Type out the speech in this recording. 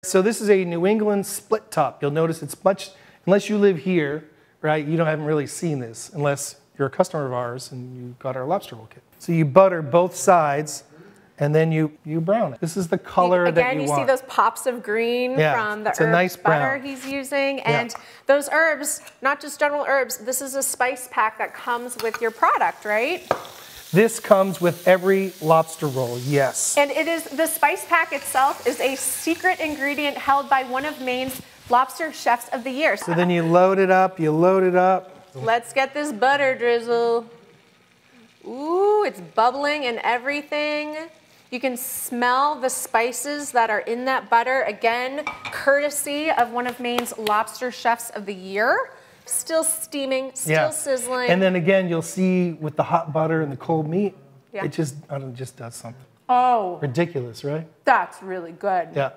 So this is a New England split top. You'll notice it's much, unless you live here, right, haven't really seen this, unless you're a customer of ours and you got our lobster roll kit. So you butter both sides, and then you brown it. This is the color that you want. Again, you see those pops of green from the herb nice butter he's using. And those herbs, not just general herbs, this is a spice pack that comes with your product, right? This comes with every lobster roll, yes. And it is, the spice pack itself is a secret ingredient held by one of Maine's lobster chefs of the year. So then you load it up, Let's get this butter drizzle. Ooh, it's bubbling and everything. You can smell the spices that are in that butter, again, courtesy of one of Maine's lobster chefs of the year. Still steaming, still sizzling. And then again, you'll see with the hot butter and the cold meat, it just does something. Oh. Ridiculous, right? That's really good. Yeah.